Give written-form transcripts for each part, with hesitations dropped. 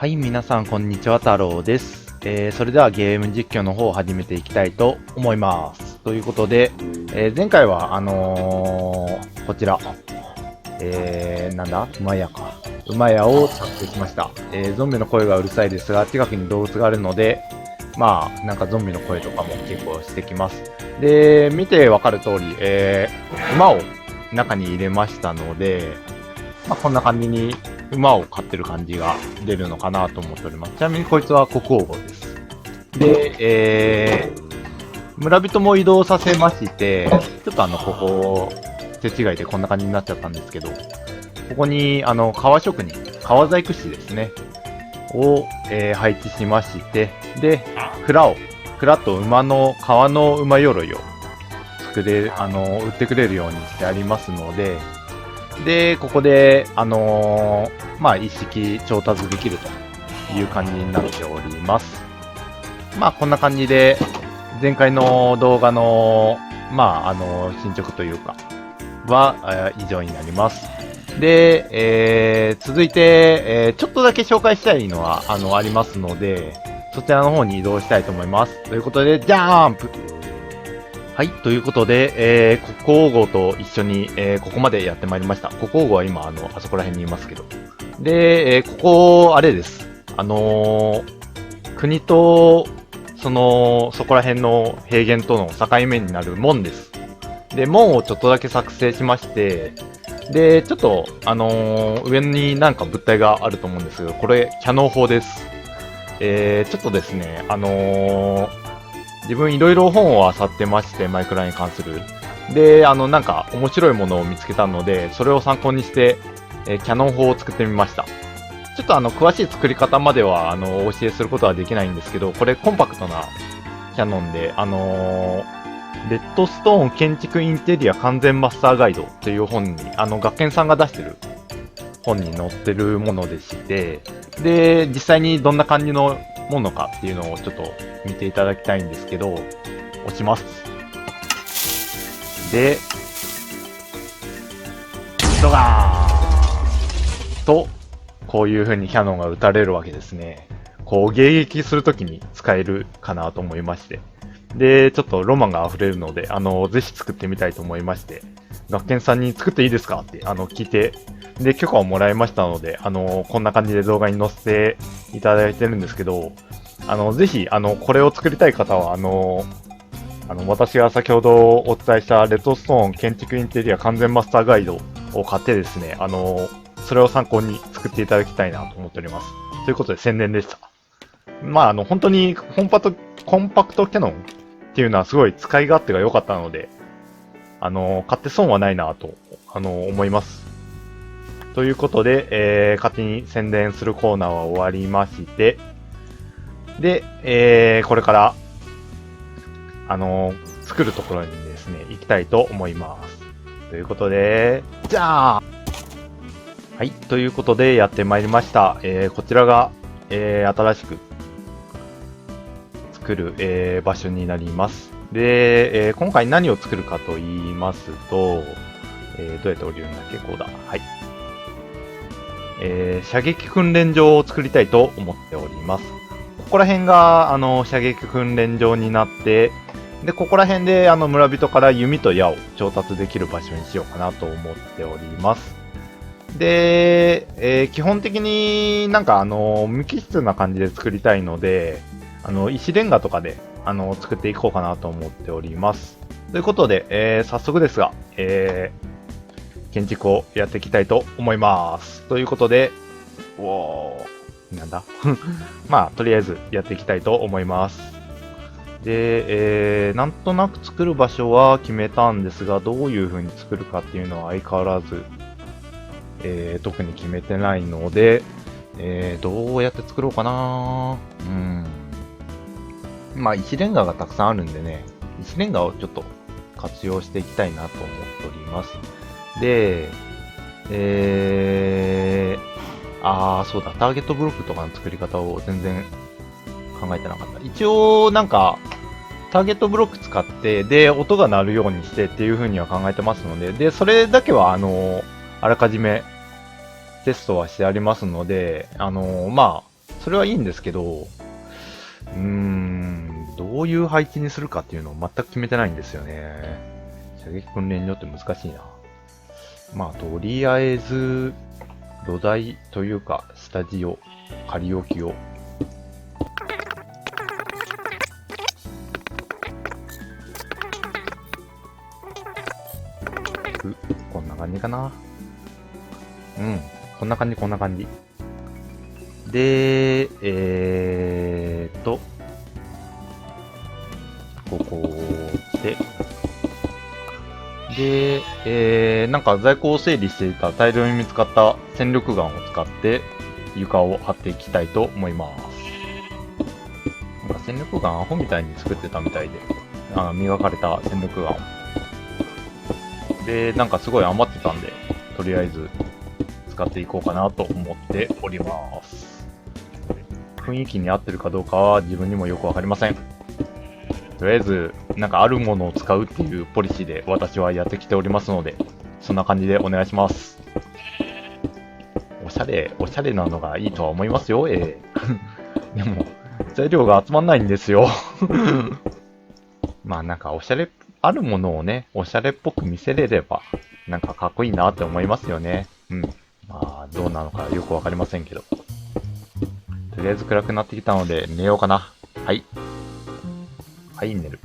はい、皆さん、こんにちは、太郎です。それではゲーム実況の方を始めていきたいと思います。ということで、前回は、こちら、なんだ馬屋か。馬屋を作成しました。ゾンビの声がうるさいですが、近くに動物があるので、まあ、なんかゾンビの声とかも結構してきます。で、見てわかる通り、馬を中に入れましたので、まあ、こんな感じに馬を飼ってる感じが出るのかなと思っております。ちなみにこいつは国王号です。で、村人も移動させまして、ちょっとここ、手違いでこんな感じになっちゃったんですけど、ここに、革職人、革細工師ですね、を、配置しまして、で、蔵と革の馬鎧を売ってくれるようにしてありますので、で、ここで、まあ、一式調達できるという感じになっております。まあ、こんな感じで、前回の動画の、まあ、進捗というか、は、以上になります。で、続いて、ちょっとだけ紹介したいのは、ありますので、そちらの方に移動したいと思います。ということで、ジャンプはい、ということで、国王号と一緒に、ここまでやってまいりました。国王号は今、あそこら辺にいますけど。で、ここ、あれです。国と、そこら辺の平原との境目になる門です。で、門をちょっとだけ作成しまして、で、ちょっと、上になんか物体があると思うんですけど、これ、キャノン砲です。ちょっとですね、自分いろいろ本を漁ってまして、マイクラに関する。で、なんか面白いものを見つけたので、それを参考にして、キャノン砲を作ってみました。ちょっと詳しい作り方までは、お教えすることはできないんですけど、これコンパクトなキャノンで、レッドストーン建築インテリア完全マスターガイドという本に、学研さんが出してる本に載ってるものでして、で、実際にどんな感じのものかっていうのをちょっと見ていただきたいんですけど、押します。で、ドガーンと、こういう風にキャノンが撃たれるわけですね。こう迎撃するときに使えるかなと思いまして。で、ちょっとロマンが溢れるので、ぜひ作ってみたいと思いまして、学研さんに作っていいですかって、聞いて、で、許可をもらいましたので、こんな感じで動画に載せていただいてるんですけど、ぜひ、これを作りたい方は、私が先ほどお伝えしたレッドストーン建築インテリア完全マスターガイドを買ってですね、それを参考に作っていただきたいなと思っております。ということで宣伝でした。まあ、本当にコンパクトキャノンっていうのはすごい使い勝手が良かったので、買って損はないなと、思います。ということで、勝手に宣伝するコーナーは終わりまして、で、これから、作るところにですね、行きたいと思います。ということで、じゃあはい、ということでやってまいりました。こちらが、新しく作る、場所になります。で、今回何を作るかと言いますと、どうやって降りるんだっけこうだ。はい。射撃訓練場を作りたいと思っております。ここら辺が、射撃訓練場になって、で、ここら辺で、村人から弓と矢を調達できる場所にしようかなと思っております。で、基本的になんか無機質な感じで作りたいので、石レンガとかで、作っていこうかなと思っております。ということで、早速ですが、建築をやっていきたいと思います。ということで、なんだまあ、とりあえずやっていきたいと思います。で、なんとなく作る場所は決めたんですが、どういう風に作るかっていうのは相変わらず、特に決めてないので、どうやって作ろうかな。まあ、石レンガがたくさんあるんでね、石レンガをちょっと活用していきたいなと思っております。で、そうだ、ターゲットブロックとかの作り方を全然考えてなかった。一応、なんか、ターゲットブロック使って、で、音が鳴るようにしてっていう風には考えてますので、で、それだけは、あらかじめテストはしてありますので、まあ、それはいいんですけど、どういう配置にするかっていうのを全く決めてないんですよね。射撃訓練によって難しいな。まあ、とりあえず、土台というか、スタジオ、仮置きを。こんな感じかな。こんな感じ、こんな感じ。で、ここで、なんか在庫を整理していた大量に見つかった戦力ガンを使って床を張っていきたいと思います。なんか戦力ガンアホみたいに作ってたみたいで、磨かれた戦力ガンを。で、なんかすごい余ってたんで、とりあえず使っていこうかなと思っております。雰囲気に合ってるかどうかは自分にもよくわかりません。とりあえず、なんかあるものを使うっていうポリシーで私はやってきておりますので、そんな感じでお願いします。おしゃれなのがいいとは思いますよ、でも、材料が集まんないんですよ。まあなんかあるものをね、おしゃれっぽく見せれれば、なんかかっこいいなって思いますよね。まあ、どうなのかよくわかりませんけど。とりあえず暗くなってきたので寝ようかな。はい。はい、寝る。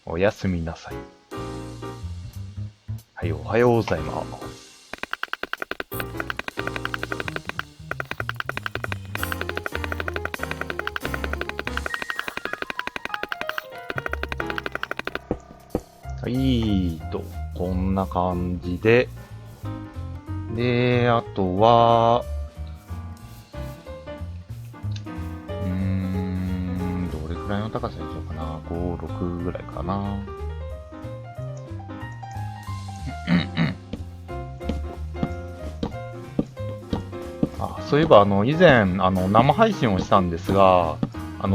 おやすみなさい。はい、おはようございます。こんな感じで。で、あとは、どれくらいの高さにしようかな。5、6ぐらいかな。そういえば、以前、生配信をしたんですが、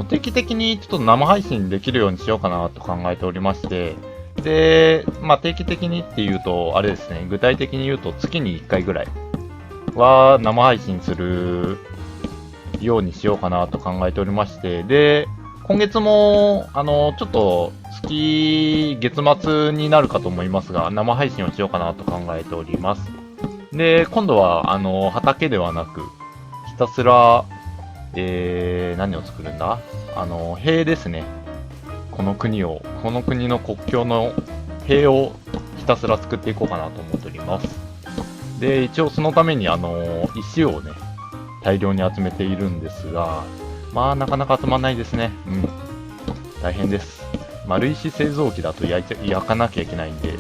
定期的にちょっと生配信できるようにしようかなと考えておりまして、で、まあ、定期的にっていうと、あれですね、具体的に言うと月に1回ぐらいは生配信するようにしようかなと考えておりまして、で、今月も、ちょっと月末になるかと思いますが、生配信をしようかなと考えております。で、今度は、畑ではなく、ひたすら、何を作るんだ塀ですね。この国の国境の塀をひたすら作っていこうかなと思っております。で、一応そのために石をね、大量に集めているんですが、まあなかなか集まんないですね。大変です。丸石製造機だと焼かなきゃいけないんで、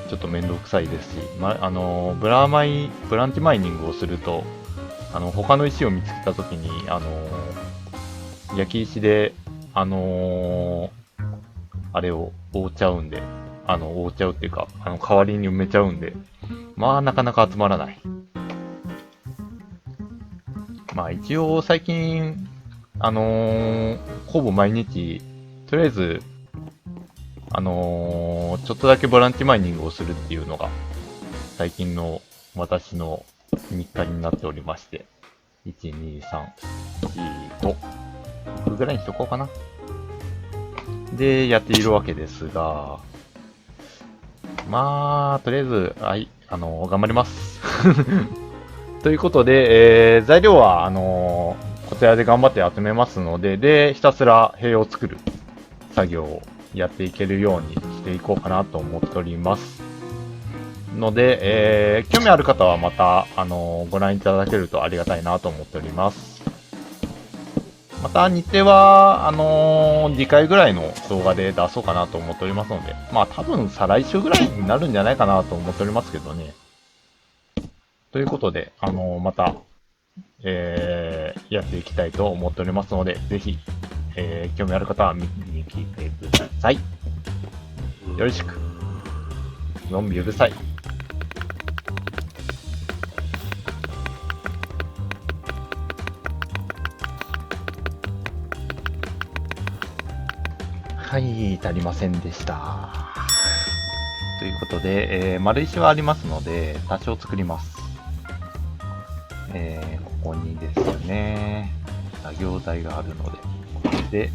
ちょっとめんどくさいですし、ブランチマイニングをすると、他の石を見つけたときに、焼き石で、あれを覆っちゃうんで、覆っちゃうっていうか、代わりに埋めちゃうんで、まあなかなか集まらない。まあ一応最近、ほぼ毎日、とりあえず、ちょっとだけボランティマイニングをするっていうのが、最近の私の日課になっておりまして、1、2、3、4、5、6ぐらいにしとこうかな。で、やっているわけですが、まあ、とりあえず、はい、頑張ります。ということで、材料は、こちらで頑張って集めますので、で、ひたすら塀を作る作業をやっていけるようにしていこうかなと思っております。ので、興味ある方はまた、ご覧いただけるとありがたいなと思っております。また日程は、次回ぐらいの動画で出そうかなと思っておりますので、まあ多分再来週ぐらいになるんじゃないかなと思っておりますけどね。ということで、また、やっていきたいと思っておりますので、ぜひ、興味ある方は見に来てください。よろしく。のんびうるさい。はい、足りませんでした。ということで、丸石はありますので、多少作ります。ここにですね、作業台があるので、これで、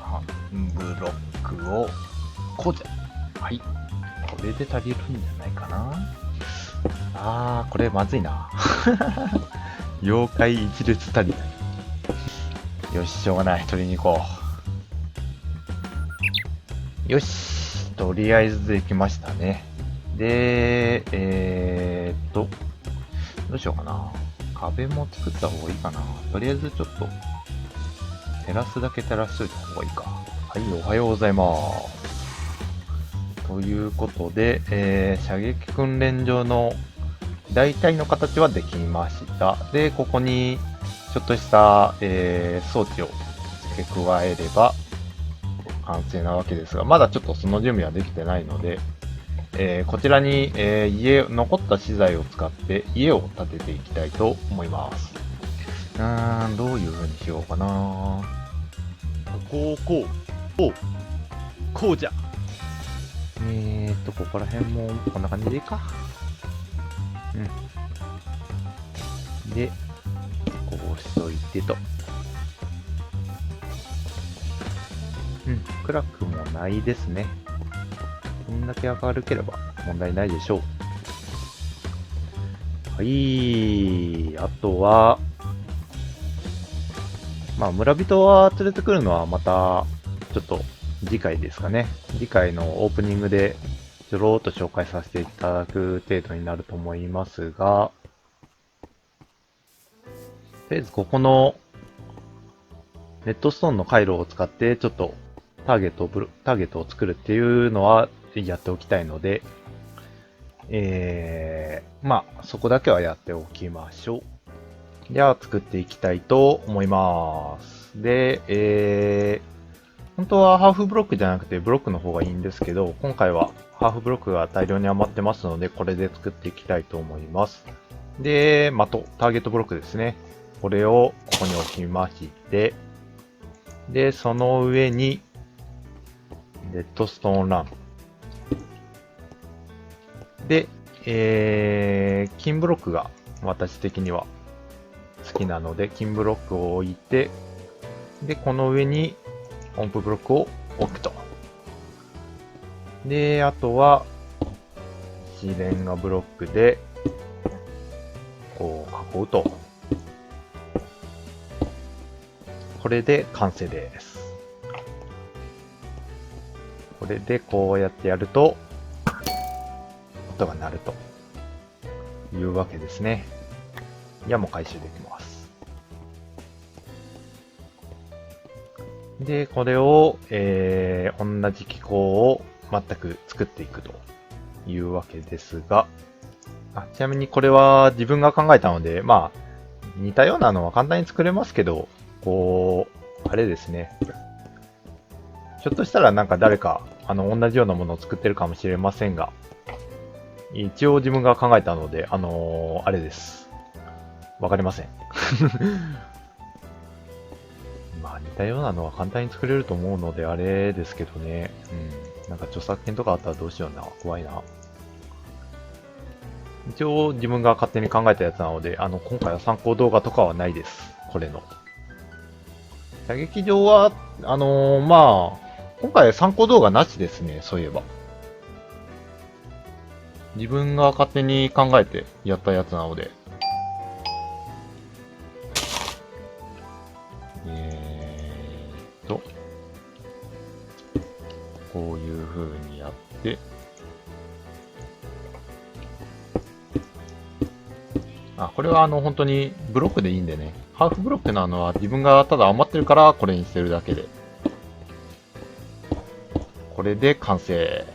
半ブロックを、こうじゃ。はい。これで足りるんじゃないかな。これまずいな。妖怪一列足りない。よし、しょうがない。取りに行こう。よし。とりあえずできましたね。で、どうしようかな。壁も作った方がいいかな。とりあえずちょっと、照らすだけ照らしといた方がいいか。はい、おはようございます。ということで、射撃訓練場の大体の形はできました。で、ここにちょっとした、装置を付け加えれば完成なわけですが、まだちょっとその準備はできてないので、こちらに、残った資材を使って家を建てていきたいと思います。どういう風にしようかな。こうじゃ。ここら辺もこんな感じでいいか。で、こうしといてと。暗くもないですね。こんだけ明るければ問題ないでしょう。はい。あとは、村人は連れてくるのはまた、ちょっと次回ですかね。次回のオープニングでちょろーっと紹介させていただく程度になると思いますが、とりあえずここのレッドストーンの回路を使ってちょっとターゲットを作るっていうのはやっておきたいので、そこだけはやっておきましょう。では作っていきたいと思います。で、本当はハーフブロックじゃなくてブロックの方がいいんですけど、今回はハーフブロックが大量に余ってますので、これで作っていきたいと思います。で、ターゲットブロックですね。これをここに置きまして、で、その上に、レッドストーンラン。で、金ブロックが私的には好きなので、金ブロックを置いて、で、この上に音符ブロックを置くと。で、あとは、シレンガブロックで、こう囲うと。これで完成です。これでこうやってやると、音が鳴るというわけですね。矢も回収できます。で、これを、同じ機構を全く作っていくというわけですが、ちなみにこれは自分が考えたので、似たようなのは簡単に作れますけど、あれですね。ひょっとしたらなんか誰か、同じようなものを作ってるかもしれませんが、一応自分が考えたので、あれです。わかりません。似たようなのは簡単に作れると思うので、あれですけどね。なんか著作権とかあったらどうしような。怖いな。一応自分が勝手に考えたやつなので、今回は参考動画とかはないです。これの。射撃場は、今回参考動画なしですね、そういえば。自分が勝手に考えてやったやつなので。こういう風にやって、これは本当にブロックでいいんでね。ハーフブロックなのは自分がただ余ってるからこれにしてるだけで。これで完成。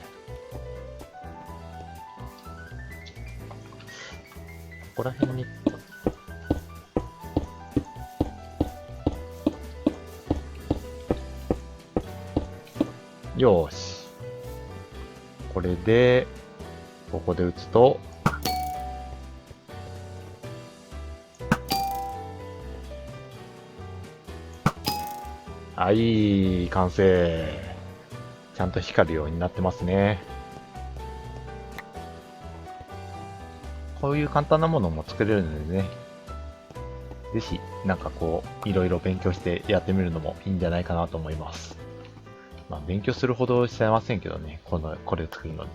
ここら辺に。よーし。これで、ここで打つと、はい、完成。ちゃんと光るようになってますね。こういう簡単なものも作れるのでね、ぜひ、なんかこう、いろいろ勉強してやってみるのもいいんじゃないかなと思います。まあ、勉強するほどしてませんけどね、これを作るのに。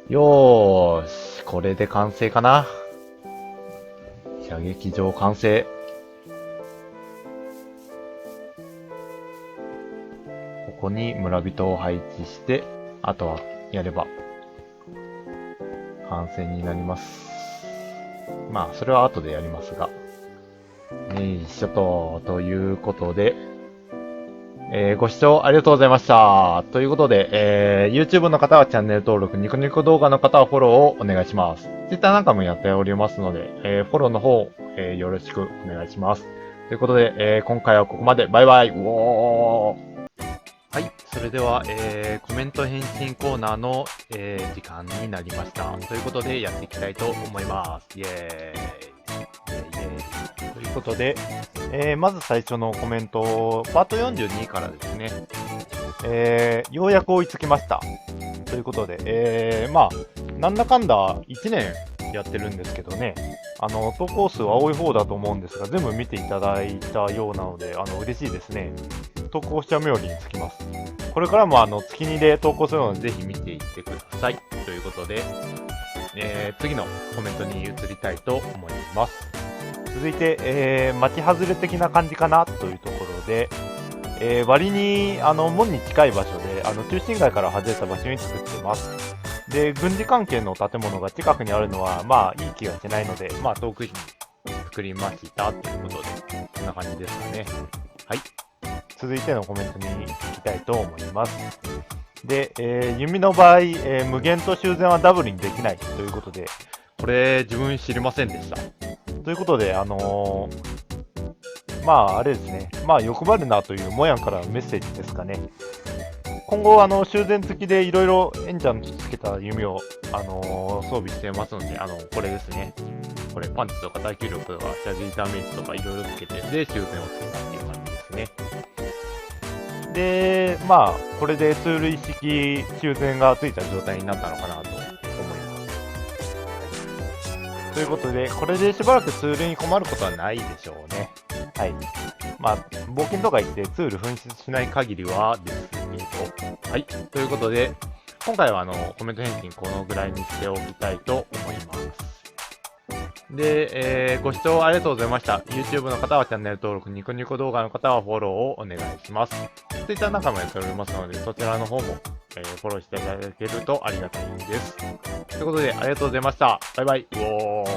よーし、これで完成かな。射撃場完成。ここに村人を配置して、あとはやれば完成になります。まあ、それは後でやりますが。一緒ということで、ご視聴ありがとうございました。ということで、YouTube の方はチャンネル登録、ニコニコ動画の方はフォローをお願いします。Twitter なんかもやっておりますので、フォローの方、よろしくお願いします。ということで、今回はここまで。バイバイ。うおー。はい。それでは、コメント返信コーナーの、時間になりました。ということで、やっていきたいと思います。イェーイ。イェーイイェーイということで、まず最初のコメント、パート42からですね。ようやく追いつきました。ということで、まあ、なんだかんだ1年やってるんですけどね、投稿数は多い方だと思うんですが、全部見ていただいたようなので、嬉しいですね。投稿しちゃう冥利につきます。これからも月2で投稿するので、ぜひ見ていってください。ということで、次のコメントに移りたいと思います。続いて、町外れ的な感じかなというところで、割に門に近い場所で中心街から外れた場所に作ってます。で、軍事関係の建物が近くにあるのはまあいい気がしないので、まあ遠くに作りましたということで、こんな感じですかね。はい。続いてのコメントに行きたいと思います。で、弓の場合、無限と修繕はダブルにできないということで、これ自分知りませんでした。ということで、まああれですね、まあ欲張るなというもやんからのメッセージですかね。今後、修繕付きでいろいろエンチャントつけた弓を、装備してますので、これですね。これ、パンチとか耐久力とか、射撃ダメージとかいろいろつけて、で、修繕をつけたっていう感じですね。で、まあ、これでツール一式修繕がついた状態になったのかなと思います。ということで、これでしばらくツールに困ることはないでしょうね。はい。まあ、冒険とか行ってツール紛失しない限りはですけど。はい。ということで、今回はコメント返信このぐらいにしておきたいと思います。で、ご視聴ありがとうございました。YouTube の方はチャンネル登録、ニコニコ動画の方はフォローをお願いします。Twitter 仲間やっておりますので、そちらの方も、フォローしていただけるとありがたいです。ということで、ありがとうございました。バイバイ。うおー。